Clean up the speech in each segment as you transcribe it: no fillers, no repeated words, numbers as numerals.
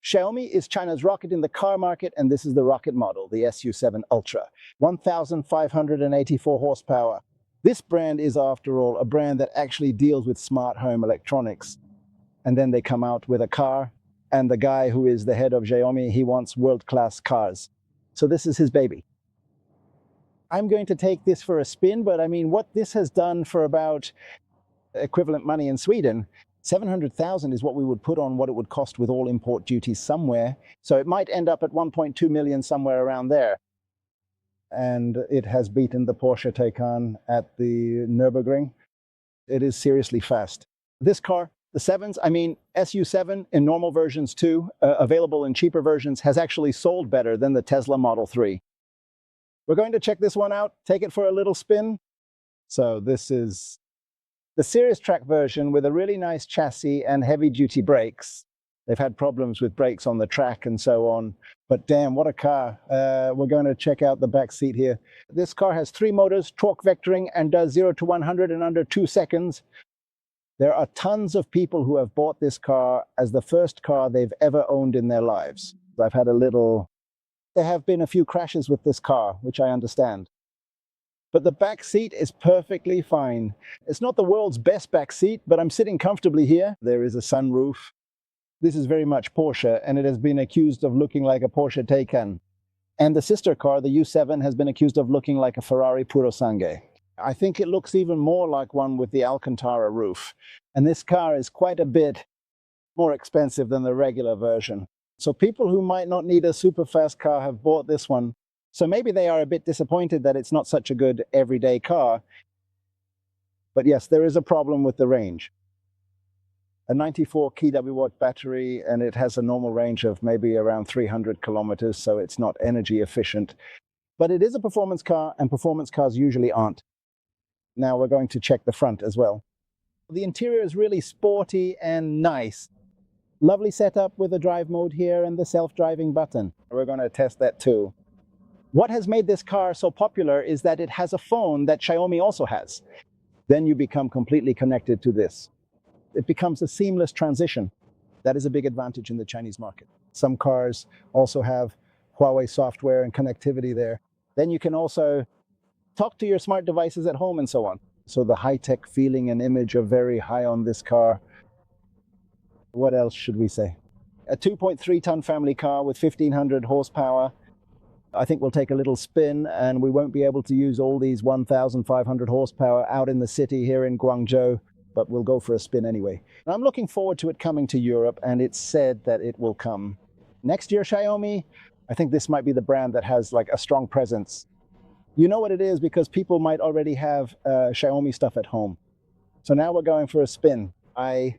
Xiaomi is China's rocket in the car market, and this is the rocket model, the SU7 Ultra. 1,584 horsepower. This brand is, after all, a brand that actually deals with smart home electronics. And then they come out with a car, and the guy who is the head of Xiaomi, he wants world-class cars. So this is his baby. I'm going to take this for a spin, but I mean, what this has done for about equivalent money in Sweden, 700,000 is what we would put on what it would cost with all import duties somewhere. So it might end up at 1.2 million, somewhere around there. And it has beaten the Porsche Taycan at the Nurburgring. It is seriously fast. This car, the 7s, I mean, SU7 in normal versions too, available in cheaper versions, has actually sold better than the Tesla Model 3. We're going to check this one out, take it for a little spin. So this is the Series Track version with a really nice chassis and heavy-duty brakes. They've had problems with brakes on the track and so on, but damn, what a car. We're going to check out the back seat here. This car has 3 motors, torque vectoring, and does 0 to 100 in under 2 seconds. There are tons of people who have bought this car as the first car they've ever owned in their lives. I've had there have been a few crashes with this car, which I understand. But the back seat is perfectly fine. It's not the world's best back seat, but I'm sitting comfortably here. There is a sunroof. This is very much Porsche, and it has been accused of looking like a Porsche Taycan. And the sister car, the U7, has been accused of looking like a Ferrari Purosangue. I think it looks even more like one with the Alcantara roof. And this car is quite a bit more expensive than the regular version. So people who might not need a super fast car have bought this one. So maybe they are a bit disappointed that it's not such a good everyday car. But yes, there is a problem with the range. A 94 kW battery, and it has a normal range of maybe around 300 kilometers, so it's not energy efficient. But it is a performance car, and performance cars usually aren't. Now we're going to check the front as well. The interior is really sporty and nice. Lovely setup with the drive mode here and the self-driving button. We're going to test that too. What has made this car so popular is that it has a phone that Xiaomi also has. Then you become completely connected to this. It becomes a seamless transition. That is a big advantage in the Chinese market. Some cars also have Huawei software and connectivity there. Then you can also talk to your smart devices at home and so on. So the high-tech feeling and image are very high on this car. What else should we say? A 2.3-ton family car with 1,500 horsepower. I think we'll take a little spin, and we won't be able to use all these 1,500 horsepower out in the city here in Guangzhou, but we'll go for a spin anyway. And I'm looking forward to it coming to Europe, and it's said that it will come next year. Xiaomi, I think this might be the brand that has like a strong presence. You know what it is because people might already have Xiaomi stuff at home. So now we're going for a spin. I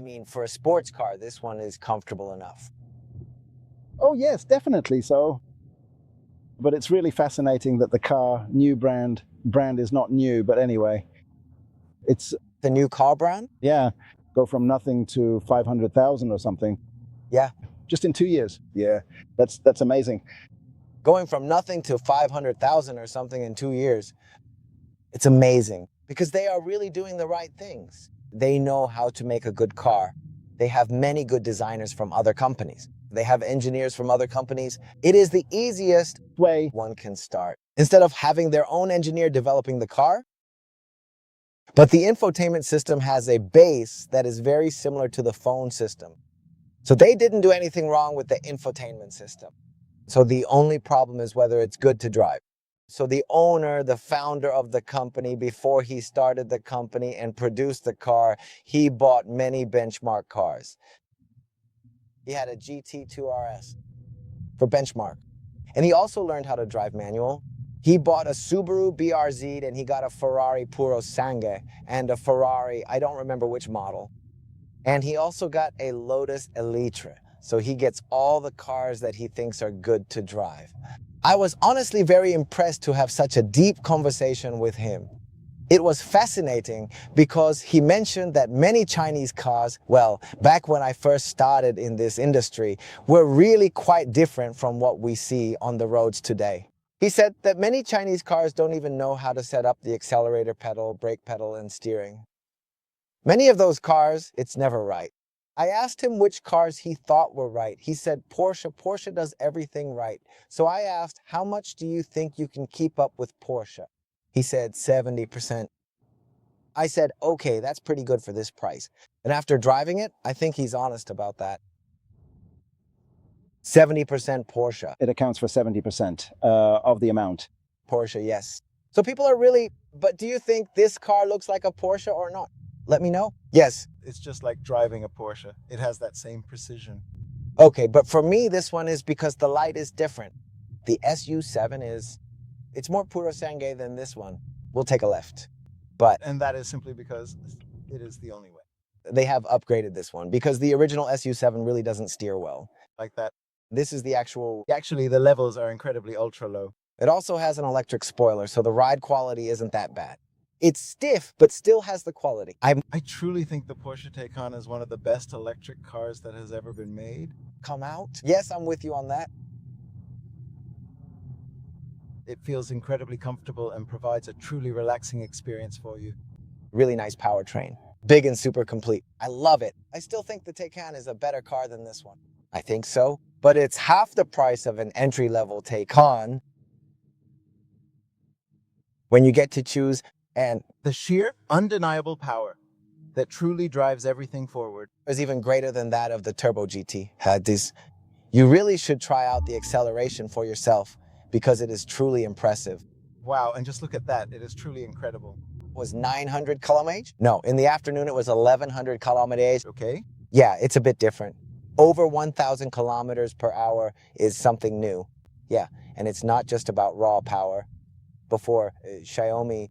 mean, for a sports car, this one is comfortable enough. Oh yes, definitely so. But it's really fascinating that the car, new brand is not new, but anyway. It's the new car brand? Yeah, go from nothing to 500,000 or something. Yeah. Just in 2 years. Yeah, that's amazing. Going from nothing to 500,000 or something in 2 years. It's amazing because they are really doing the right things. They know how to make a good car. They have many good designers from other companies. They have engineers from other companies. It is the easiest way one can start. Instead of having their own engineer developing the car, but the infotainment system has a base that is very similar to the phone system. So they didn't do anything wrong with the infotainment system. So the only problem is whether it's good to drive. So the owner, the founder of the company, before he started the company and produced the car, he bought many benchmark cars. He had a GT2 RS for benchmark. And he also learned how to drive manual. He bought a Subaru BRZ and he got a Ferrari Purosangue and a Ferrari, I don't remember which model. And he also got a Lotus Elitra. So he gets all the cars that he thinks are good to drive. I was honestly very impressed to have such a deep conversation with him. It was fascinating because he mentioned that many Chinese cars, well, back when I first started in this industry, were really quite different from what we see on the roads today. He said that many Chinese cars don't even know how to set up the accelerator pedal, brake pedal, and steering. Many of those cars, it's never right. I asked him which cars he thought were right. He said Porsche. Porsche does everything right. So I asked, how much do you think you can keep up with Porsche? He said 70%. I said, okay, that's pretty good for this price. And after driving it, I think he's honest about that. 70% Porsche. It accounts for 70% of the amount. Porsche, yes. So people are really, but do you think this car looks like a Porsche or not? Let me know. Yes. It's just like driving a Porsche. It has that same precision. Okay, but for me, this one is because the light is different. The SU7 it's more puro sangue than this one. We'll take a left. And that is simply because it is the only way. They have upgraded this one because the original SU7 really doesn't steer well. Like that. This is the actual... Actually, the levels are incredibly ultra low. It also has an electric spoiler, so the ride quality isn't that bad. It's stiff, but still has the quality. I truly think the Porsche Taycan is one of the best electric cars that has ever been made. Come out? Yes, I'm with you on that. It feels incredibly comfortable and provides a truly relaxing experience for you. Really nice powertrain. Big and super complete. I love it. I still think the Taycan is a better car than this one. I think so, but it's half the price of an entry-level Taycan when you get to choose. And the sheer, undeniable power that truly drives everything forward is even greater than that of the Turbo GT. You really should try out the acceleration for yourself because it is truly impressive. Wow, and just look at that. It is truly incredible. Was 900 km/h? No, in the afternoon it was 1100 km/h. Okay. Yeah, it's a bit different. Over 1000 km/h is something new. Yeah, and it's not just about raw power. Before Xiaomi,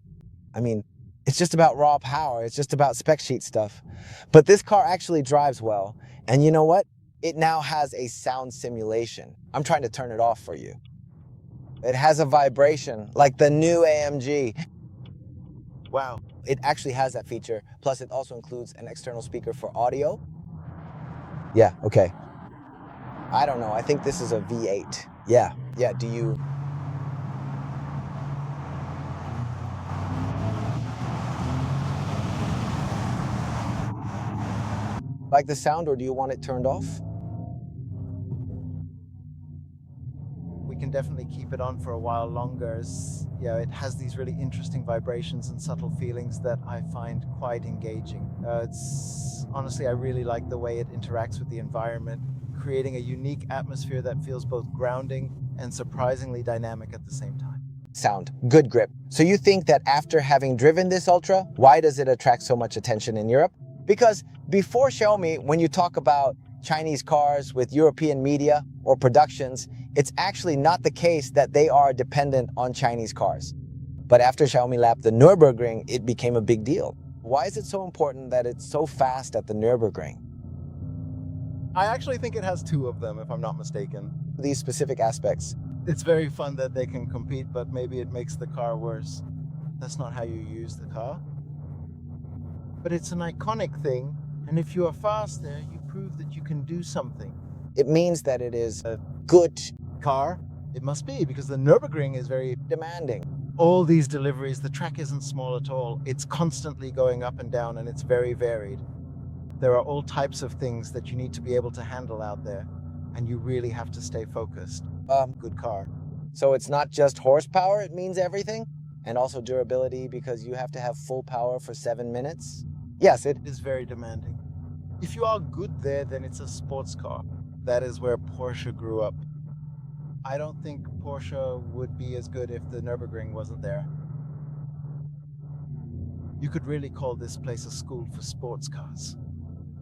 it's just about raw power. It's just about spec sheet stuff. But this car actually drives well. And you know what? It now has a sound simulation. I'm trying to turn it off for you. It has a vibration, like the new AMG. Wow. It actually has that feature. Plus, it also includes an external speaker for audio. Yeah, okay. I don't know. I think this is a V8. Yeah, do you... like the sound, or do you want it turned off? We can definitely keep it on for a while longer. It has these really interesting vibrations and subtle feelings that I find quite engaging. Honestly, I really like the way it interacts with the environment, creating a unique atmosphere that feels both grounding and surprisingly dynamic at the same time. Sound, good grip. So you think that after having driven this Ultra, why does it attract so much attention in Europe? Because before Xiaomi, when you talk about Chinese cars with European media or productions, it's actually not the case that they are dependent on Chinese cars. But after Xiaomi lapped the Nurburgring, it became a big deal. Why is it so important that it's so fast at the Nurburgring? I actually think it has two of them, if I'm not mistaken. These specific aspects. It's very fun that they can compete, but maybe it makes the car worse. That's not how you use the car. But it's an iconic thing, and if you are fast there, you prove that you can do something. It means that it is a good car. It must be, because the Nürburgring is very demanding. All these deliveries, the track isn't small at all. It's constantly going up and down, and it's very varied. There are all types of things that you need to be able to handle out there, and you really have to stay focused. Good car. So it's not just horsepower, it means everything? And also durability, because you have to have full power for 7 minutes? Yes, it is very demanding. If you are good there, then it's a sports car. That is where Porsche grew up. I don't think Porsche would be as good if the Nürburgring wasn't there. You could really call this place a school for sports cars.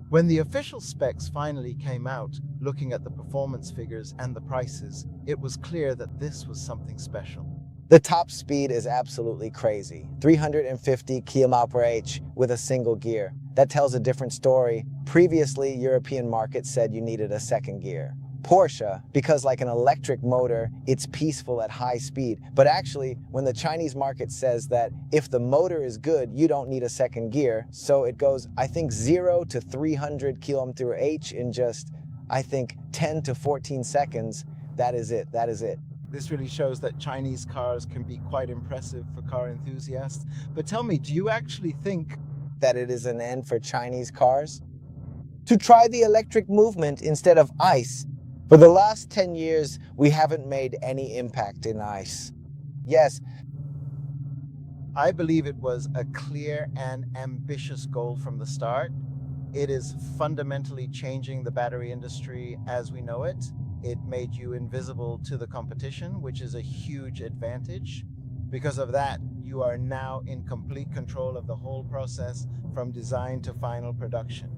When the official specs finally came out, looking at the performance figures and the prices, it was clear that this was something special. The top speed is absolutely crazy. 350 km/h with a single gear. That tells a different story. Previously, European markets said you needed a second gear. Porsche, because like an electric motor, it's peaceful at high speed. But actually, when the Chinese market says that if the motor is good, you don't need a second gear. So it goes, I think, 0 to 300 km/h in just, I think, 10 to 14 seconds. That is it. This really shows that Chinese cars can be quite impressive for car enthusiasts. But tell me, do you actually think that it is an end for Chinese cars? to try the electric movement instead of ICE. For the last 10 years, we haven't made any impact in ICE. Yes, I believe it was a clear and ambitious goal from the start. It is fundamentally changing the battery industry as we know it. It made you invisible to the competition, which is a huge advantage. Because of that, you are now in complete control of the whole process from design to final production.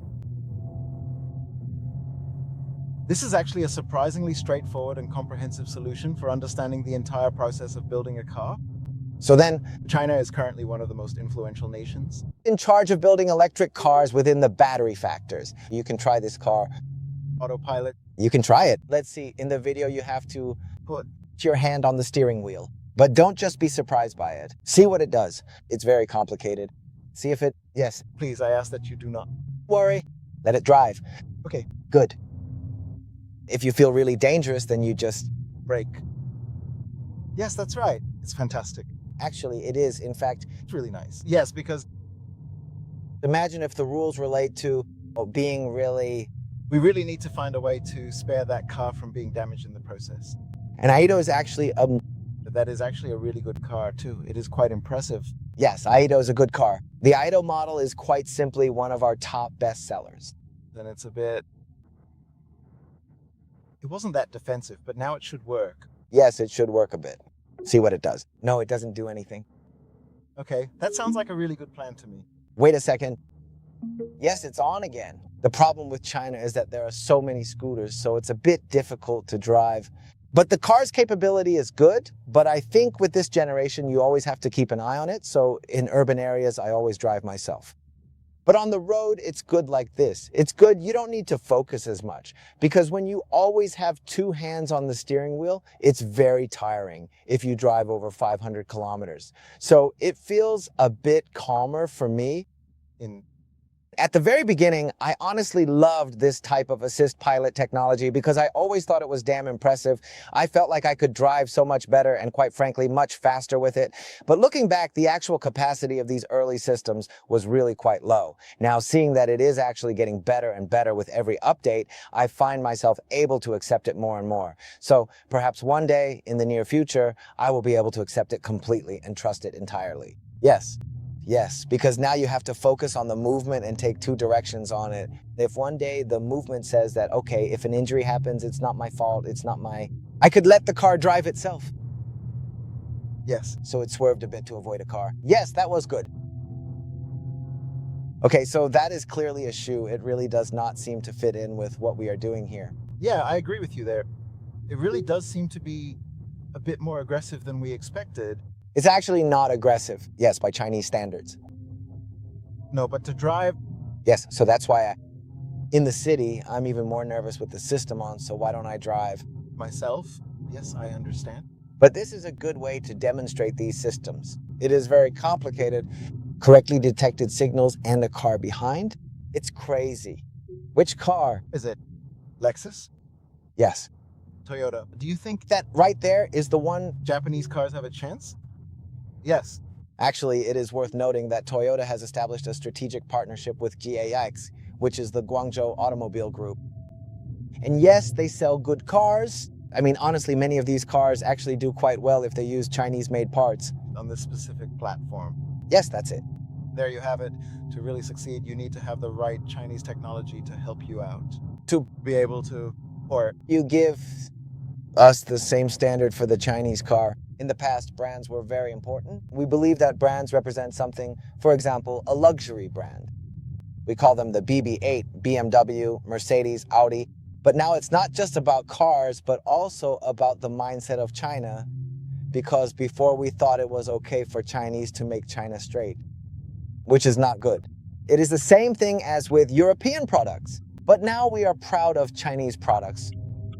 This is actually a surprisingly straightforward and comprehensive solution for understanding the entire process of building a car. so then, China is currently one of the most influential nations. in charge of building electric cars within the battery factors. You can try this car. Autopilot. You can try it. Let's see, in the video you have to Put your hand on the steering wheel. But don't just be surprised by it. See what it does. It's very complicated. See if it, yes, Please, I ask that you do not. worry. Let it drive. Okay, Good. If you feel really dangerous, then you just, brake. Yes, that's right. It's fantastic. actually it is. In fact, It's really nice. Yes, because imagine if the rules relate to being really, we really need to find a way to spare that car from being damaged in the process. and Aido is actually, That is actually a really good car too. It is quite impressive. yes, Aido is a good car. The Aido model is quite simply one of our top best sellers. Then it's a bit... It wasn't that defensive, but now it should work. Yes, it should work a bit. See what it does. No, it doesn't do anything. Okay, that sounds like a really good plan to me. Wait a second. Yes, it's on again. The problem with China is that there are so many scooters, so it's a bit difficult to drive. But the car's capability is good, but I think with this generation, you always have to keep an eye on it. So in urban areas, I always drive myself. But on the road, it's good like this. It's good, you don't need to focus as much, because when you always have two hands on the steering wheel, it's very tiring if you drive over 500 kilometers. So it feels a bit calmer for me. At the very beginning, I honestly loved this type of assist pilot technology because I always thought it was damn impressive. I felt like I could drive so much better and, quite frankly, much faster with it. But looking back, the actual capacity of these early systems was really quite low. Now, seeing that it is actually getting better and better with every update, I find myself able to accept it more and more. So perhaps one day in the near future, I will be able to accept it completely and trust it entirely. Yes. Yes, because now you have to focus on the movement and take two directions on it. If one day the movement says that, okay, if an injury happens, it's not my fault, I could let the car drive itself. Yes. So it swerved a bit to avoid a car. Yes, that was good. Okay, so that is clearly a shoe. It really does not seem to fit in with what we are doing here. Yeah, I agree with you there. It really does seem to be a bit more aggressive than we expected. It's actually not aggressive, yes, by Chinese standards. No, but to drive... Yes, so that's why in the city, I'm even more nervous with the system on, so why don't I drive? Myself? Yes, I understand. But this is a good way to demonstrate these systems. It is very complicated. Correctly detected signals and a car behind? It's crazy. Which car? Is it Lexus? Yes. Toyota? Do you think That right there is the one. Japanese cars have a chance? Yes. Actually, it is worth noting that Toyota has established a strategic partnership with GAX, which is the Guangzhou automobile group. And yes, they sell good cars. I mean, honestly, many of these cars actually do quite well if they use Chinese-made parts. On this specific platform. Yes, that's it. There you have it. To really succeed, you need to have the right Chinese technology to help you out. To Be able to... Or... you give us the same standard for the Chinese car. In the past, brands were very important. We believe that brands represent something, for example, a luxury brand. We call them the BB8, BMW, Mercedes, Audi. But now it's not just about cars, but also about the mindset of China, because before we thought it was okay for Chinese to make China straight, which is not good. It is the same thing as with European products, but now we are proud of Chinese products.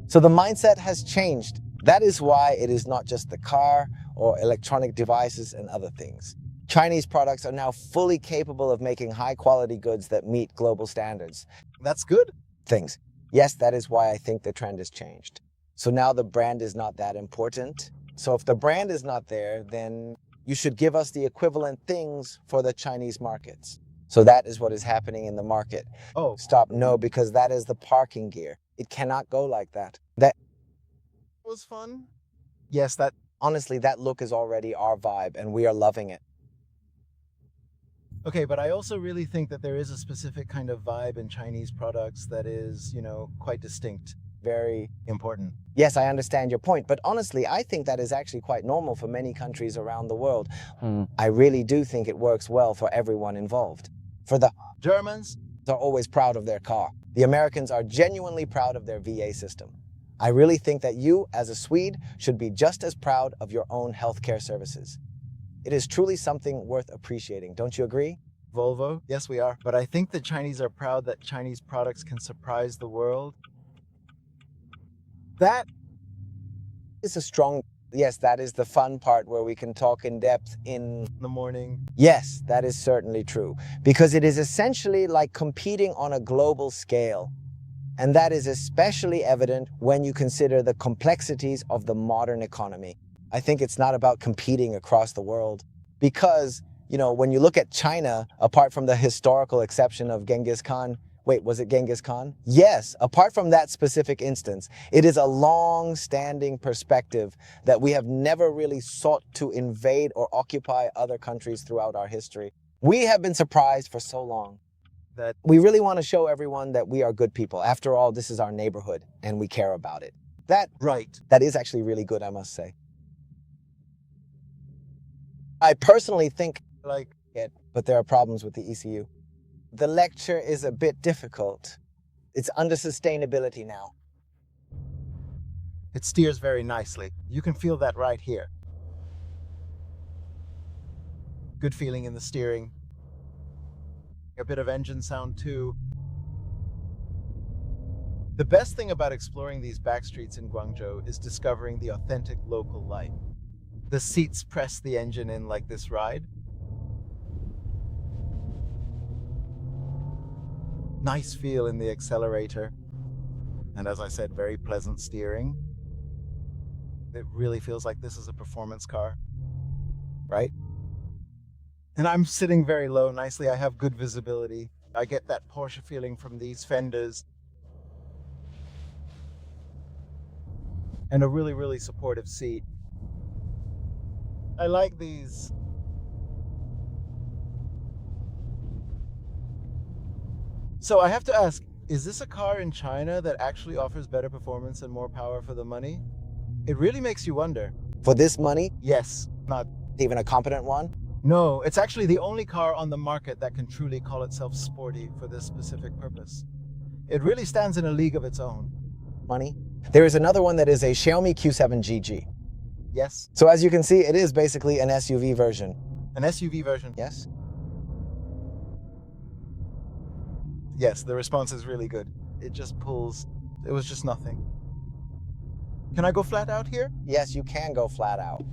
So the mindset has changed. That is why it is not just the car or electronic devices and other things. Chinese products are now fully capable of making high-quality goods that meet global standards. That's good. Things. Yes, that is why I think the trend has changed. So now the brand is not that important. So if the brand is not there, then you should give us the equivalent things for the Chinese markets. So that is what is happening in the market. Oh, Stop. No, because that is the parking gear. It cannot go like that. That was fun. Yes, that. honestly, that look is already our vibe and we are loving it. Okay, but I also really think that there is a specific kind of vibe in Chinese products that is, quite distinct. Very Important. Yes, I understand your point, but honestly, I think that is actually quite normal for many countries around the world. I really do think it works well for everyone involved. For the Germans are always proud of their car. The Americans are genuinely proud of their VA system. I really think that you, as a Swede, should be just as proud of your own healthcare services. It is truly something worth appreciating, don't you agree? Volvo, yes, we are. But I think the Chinese are proud that Chinese products can surprise the world. That It's a strong... Yes, that is the fun part where we can talk in depth in the morning. Yes, that is certainly true, because it is essentially like competing on a global scale. And that is especially evident when you consider the complexities of the modern economy. I think it's not about competing across the world because, when you look at China, apart from the historical exception of Genghis Khan, wait, was it Genghis Khan? Yes, apart from that specific instance, it is a long-standing perspective that we have never really sought to invade or occupy other countries throughout our history. We have been surprised for so long that we really want to show everyone that we are good people. After all, this is our neighborhood and we care about it. That is actually really good, I must say. I personally think Like it, but there are problems with the ECU. The lecture is a bit difficult. It's under sustainability now. it steers very nicely. You can feel that right here. Good feeling in the steering. A bit of engine sound too. The best thing about exploring these back streets in Guangzhou is discovering the authentic local life. The seats press the engine in like this ride. Nice feel in the accelerator. And as I said, very pleasant steering. It really feels like this is a performance car, right? And I'm sitting very low nicely. I have good visibility. I get that Porsche feeling from these fenders. And a really, really supportive seat. I like these. So I have to ask, is this a car in China that actually offers better performance and more power for the money? It really makes you wonder. For this money, Yes, not. even a competent one? No, it's actually the only car on the market that can truly call itself sporty for this specific purpose. It really stands in a league of its own. Money? There is another one that is a Xiaomi Q7 GG. Yes, So as you can see, it is basically an SUV version. an SUV version. Yes? Yes, the response is really good. It just pulls. It was just nothing. Can I go flat out here? Yes, you can go flat out.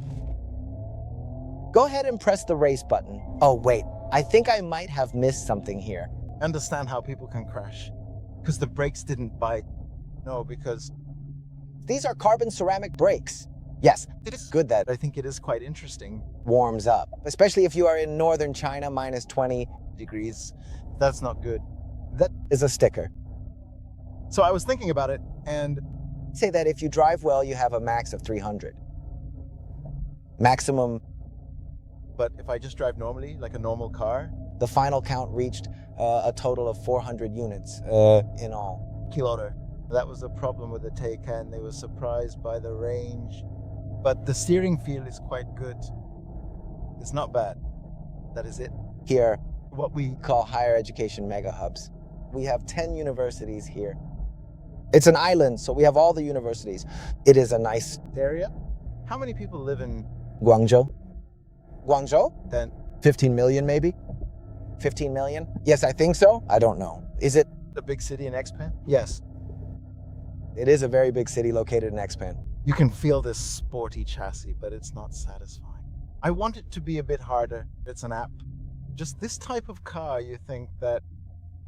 Go ahead and press the race button. Oh, wait. I think I might have missed something here. I understand how people can crash. Because the brakes didn't bite. No, because These are carbon ceramic brakes. Yes, it is good that I think it is quite interesting. warms up, especially if you are in northern China, minus 20 Degrees. That's not good. That is a sticker. So I was thinking about it, and Say that if you drive well, you have a max of 300. Maximum, but if I just drive normally, like a normal car, the final count reached a total of 400 units in all. kilometer. That was the problem with the Taycan. They were surprised by the range. But the steering feel is quite good. It's not bad. That is it. Here, What we call higher education mega hubs. We have 10 universities here. It's an island, so we have all the universities. It is a nice area. How many people live in Guangzhou. Guangzhou? then 15 million maybe? 15 million? Yes, I think so. I don't know. Is it? the big city in Xpan? Yes. It is a very big city located in Xpan. You can feel this sporty chassis, but it's not satisfying. I want it to be a bit harder. It's an app. Just this type of car, you think that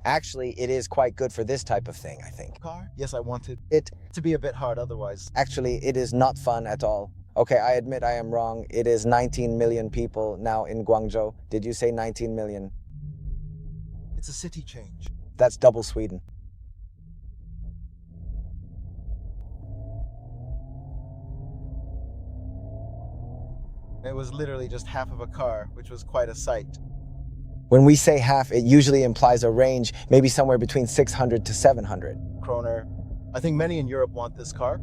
Actually, it is quite good for this type of thing, I think. car? Yes, I wanted It, to be a bit hard otherwise. actually, it is not fun at all. Okay, I admit I am wrong. It is 19 million people now in Guangzhou. Did you say 19 million? It's a city change. That's double Sweden. It was literally just half of a car, which was quite a sight. When we say half, it usually implies a range, maybe somewhere between 600 to 700 kroner. I think many in Europe want this car.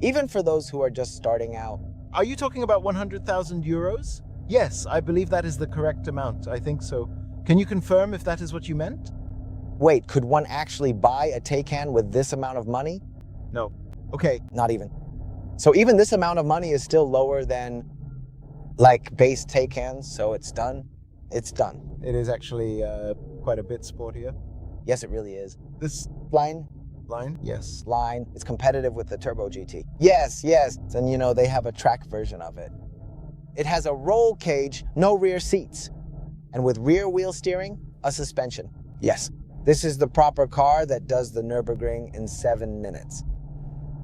Even for those who are just starting out. Are you talking about 100,000 euros? Yes, I believe that is the correct amount. I think so. Can you confirm if that is what you meant? Wait, could one actually buy a Taycan with this amount of money? No. Okay. Not even. So even this amount of money is still lower than like base Taycans, so it's done. It's done. It is actually quite a bit sportier. Yes, it really is. This Line? yes. Line. It's competitive with the Turbo GT. Yes, yes. And you know, they have a track version of it. It has a roll cage, no rear seats. And with rear wheel steering, a suspension. Yes. This is the proper car that does the Nurburgring in 7 minutes.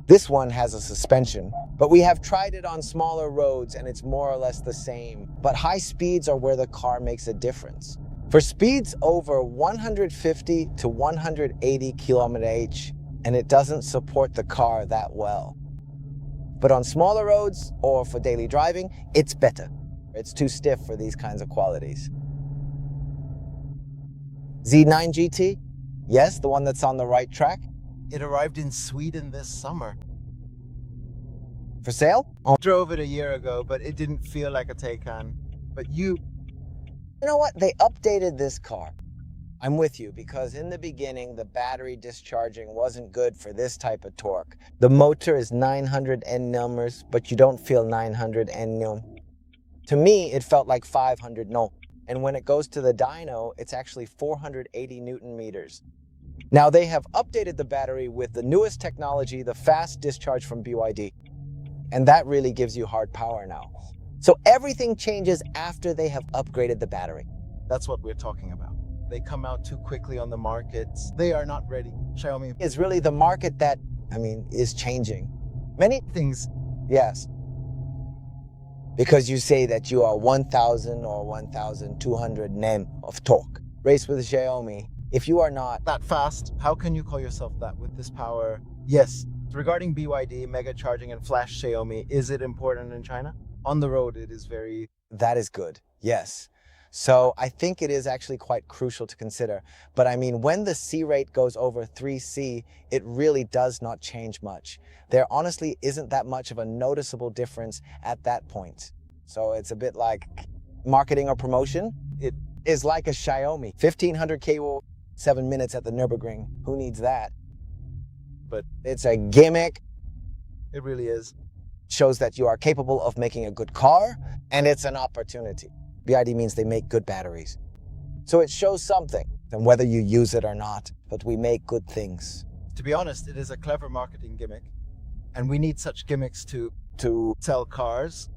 This one has a suspension, but we have tried it on smaller roads and it's more or less the same. But high speeds are where the car makes a difference. For speeds over 150 to 180 km/h, and it doesn't support the car that well. But on smaller roads or for daily driving, it's better. It's too stiff for these kinds of qualities. Z9 GT? Yes, the one that's on the right track. It arrived in Sweden this summer. For sale? I drove it a year ago, but it didn't feel like a Taycan. But you know what? They updated this car. I'm with you because in the beginning, the battery discharging wasn't good for this type of torque. The motor is 900 Nm, but you don't feel 900 Nm. To me, it felt like 500 no. And when it goes to the dyno, it's actually 480 Newton meters. Now they have updated the battery with the newest technology, the fast discharge from BYD. And that really gives you hard power now. So everything changes after they have upgraded the battery. That's what we're talking about. They come out too quickly on the markets. They are not ready. Xiaomi is really the market that, is changing. Many things, yes. Because you say that you are 1,000 or 1,200 Nm of torque. Race with Xiaomi. If you are not that fast, how can you call yourself that with this power? Yes. Regarding BYD, mega charging, and flash Xiaomi, is it important in China? On the road, it is very... That is good, yes. So I think it is actually quite crucial to consider. But when the C rate goes over 3C, it really does not change much. There honestly isn't that much of a noticeable difference at that point. So it's a bit like marketing or promotion. It is like a Xiaomi. 1,500 kW, 7 minutes at the Nurburgring. Who needs that? But it's a gimmick. It really is. Shows that you are capable of making a good car, and it's an opportunity. BYD means they make good batteries. So it shows something, and whether you use it or not, but we make good things. To be honest, it is a clever marketing gimmick, and we need such gimmicks to sell cars.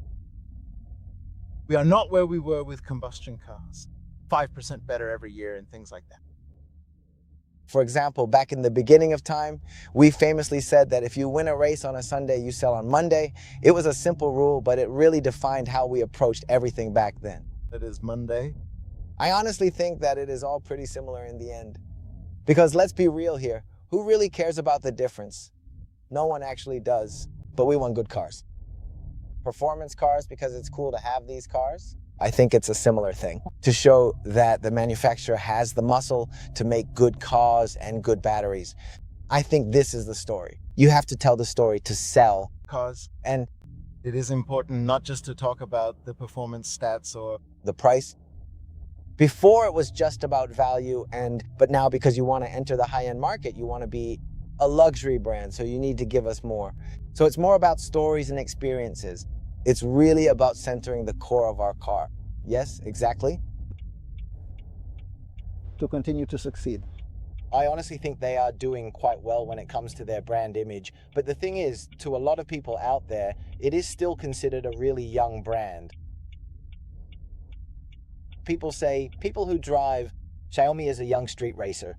We are not where we were with combustion cars. 5% better every year and things like that. For example, back in the beginning of time, we famously said that if you win a race on a Sunday, you sell on Monday. It was a simple rule, but it really defined how we approached everything back then. It is Monday. I honestly think that it is all pretty similar in the end. Because let's be real here, who really cares about the difference? No one actually does, but we want good cars. Performance cars because it's cool to have these cars. I think it's a similar thing to show that the manufacturer has the muscle to make good cars and good batteries. I think this is the story. You have to tell the story to sell cars. And it is important not just to talk about the performance stats or the price. Before it was just about value, but now because you want to enter the high-end market, you want to be a luxury brand, so you need to give us more. So it's more about stories and experiences. It's really about centering the core of our car. Yes, exactly. To continue to succeed. I honestly think they are doing quite well when it comes to their brand image. But the thing is, to a lot of people out there, it is still considered a really young brand. People say, people who drive, Xiaomi is a young street racer.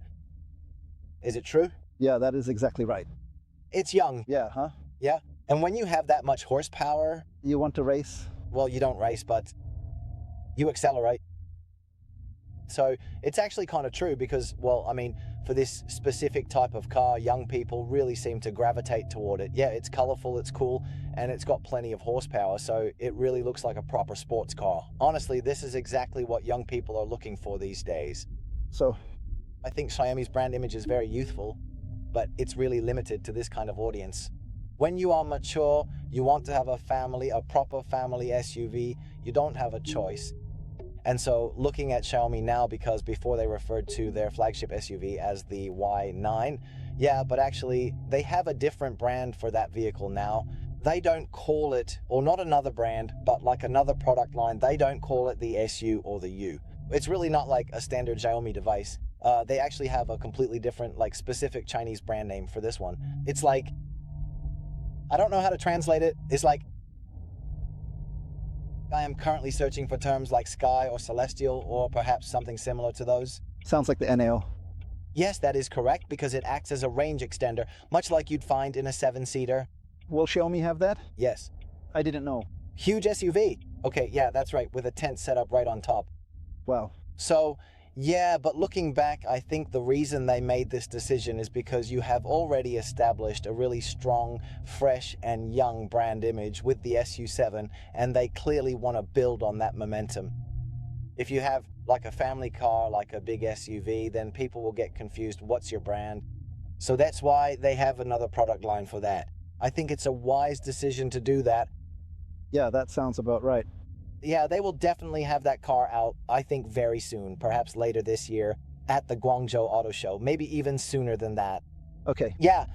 Is it true? Yeah, that is exactly right. It's young. Yeah, huh? Yeah. And when you have that much horsepower... You want to race? Well, you don't race, but you accelerate. So it's actually kind of true because, well, I mean, for this specific type of car, young people really seem to gravitate toward it. Yeah, it's colorful, it's cool, and it's got plenty of horsepower, so it really looks like a proper sports car. Honestly, this is exactly what young people are looking for these days. So I think Xiaomi's brand image is very youthful, but it's really limited to this kind of audience. When you are mature, you want to have a family, a proper family SUV, you don't have a choice. And so looking at Xiaomi now, because before they referred to their flagship SUV as the Y9, yeah, but actually they have a different brand for that vehicle now. They don't call it, or not another brand, but like another product line, they don't call it the SU or the U. It's really not like a standard Xiaomi device. They actually have a completely different, like specific Chinese brand name for this one. It's like, I don't know how to translate it. It's like, I am currently searching for terms like sky or celestial or perhaps something similar to those. sounds like the NAO. Yes, that is correct because it acts as a range extender, much like you'd find in a 7-seater. Will Xiaomi have that? Yes. I didn't know. Huge SUV. Okay, yeah, that's right, with a tent set up right on top. Wow. So, yeah, but looking back, I think the reason they made this decision is because you have already established a really strong, fresh, and young brand image with the SU7, and they clearly want to build on that momentum. If you have like a family car, like a big SUV, then people will get confused, what's your brand? So that's why they have another product line for that. I think it's a wise decision to do that. Yeah, that sounds about right. Yeah, they will definitely have that car out, I think, very soon, perhaps later this year, at the Guangzhou Auto Show, maybe even sooner than that. Okay. Yeah,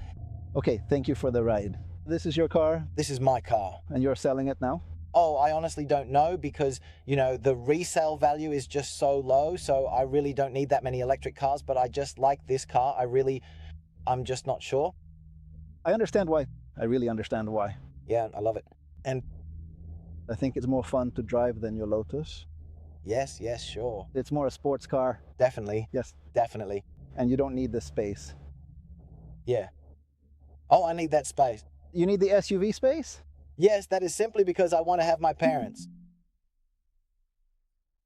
Okay, thank you for the ride. This is your car, this is my car. and you're selling it now? Oh, I honestly don't know because, you know, the resale value is just so low, so I really don't need that many electric cars, but I just like this car. I'm just not sure. I understand why. I really understand why. Yeah, I love it. And I think it's more fun to drive than your Lotus. yes, sure. It's more a sports car. Definitely, Yes. definitely. And you don't need the space. Yeah. Oh, I need that space. You need the SUV space? Yes, that is simply because I want to have my parents.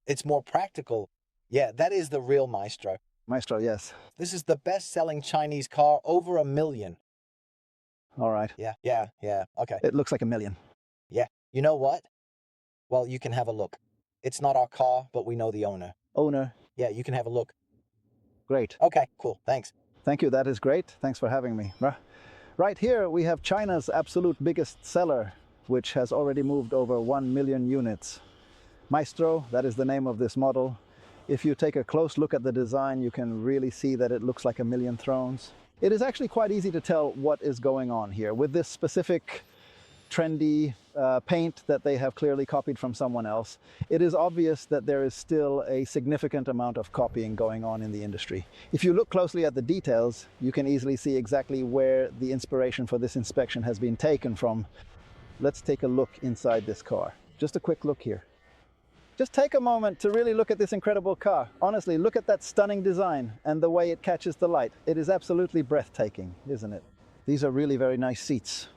It's more practical. Yeah, that is the real Maestro. Maestro, yes. This is the best-selling Chinese car, over 1 million. All right. Yeah, okay. It looks like 1 million. Yeah, you know what? Well, you can have a look. It's not our car, but we know the owner. Owner, Yeah, you can have a look. great. Okay, cool, thanks. Thank you, that is great. Thanks for having me. Right here we have China's absolute biggest seller, which has already moved over 1 million units. Maestro, that is the name of this model. If you take a close look at the design, you can really see that it looks like 1 million thrones. It is actually quite easy to tell what is going on here. With this specific trendy paint that they have clearly copied from someone else, it is obvious that there is still a significant amount of copying going on in the industry. If you look closely at the details, you can easily see exactly where the inspiration for this inspection has been taken from. Let's take a look inside this car. Just a quick look here. Just take a moment to really look at this incredible car. Honestly, look at that stunning design and the way it catches the light. It is absolutely breathtaking, isn't it? These are really very nice seats.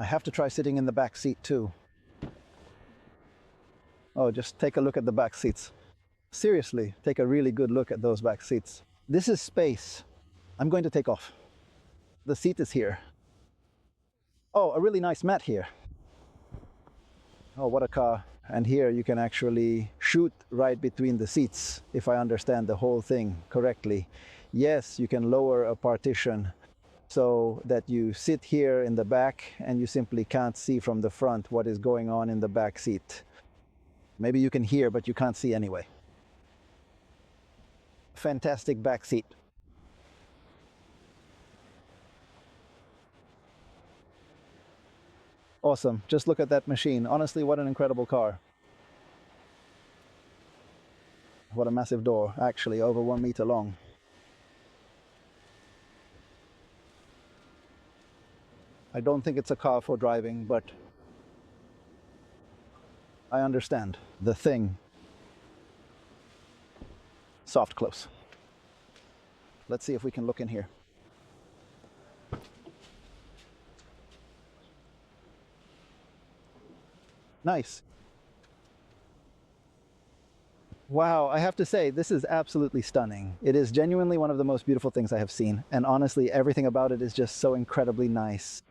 I have to try sitting in the back seat too. Oh, just take a look at the back seats. Seriously, take a really good look at those back seats. This is space. I'm going to take off. The seat is here. Oh, a really nice mat here. Oh, what a car. And here you can actually shoot right between the seats, if I understand the whole thing correctly. Yes, you can lower a partition so that you sit here in the back and you simply can't see from the front what is going on in the back seat. Maybe you can hear, but you can't see anyway. Fantastic back seat. Awesome. Just look at that machine. Honestly, what an incredible car. What a massive door, actually, over 1 meter long. I don't think it's a car for driving, but I understand the thing. Soft close. Let's see if we can look in here. Nice. Wow, I have to say, this is absolutely stunning. It is genuinely one of the most beautiful things I have seen, and honestly, everything about it is just so incredibly nice.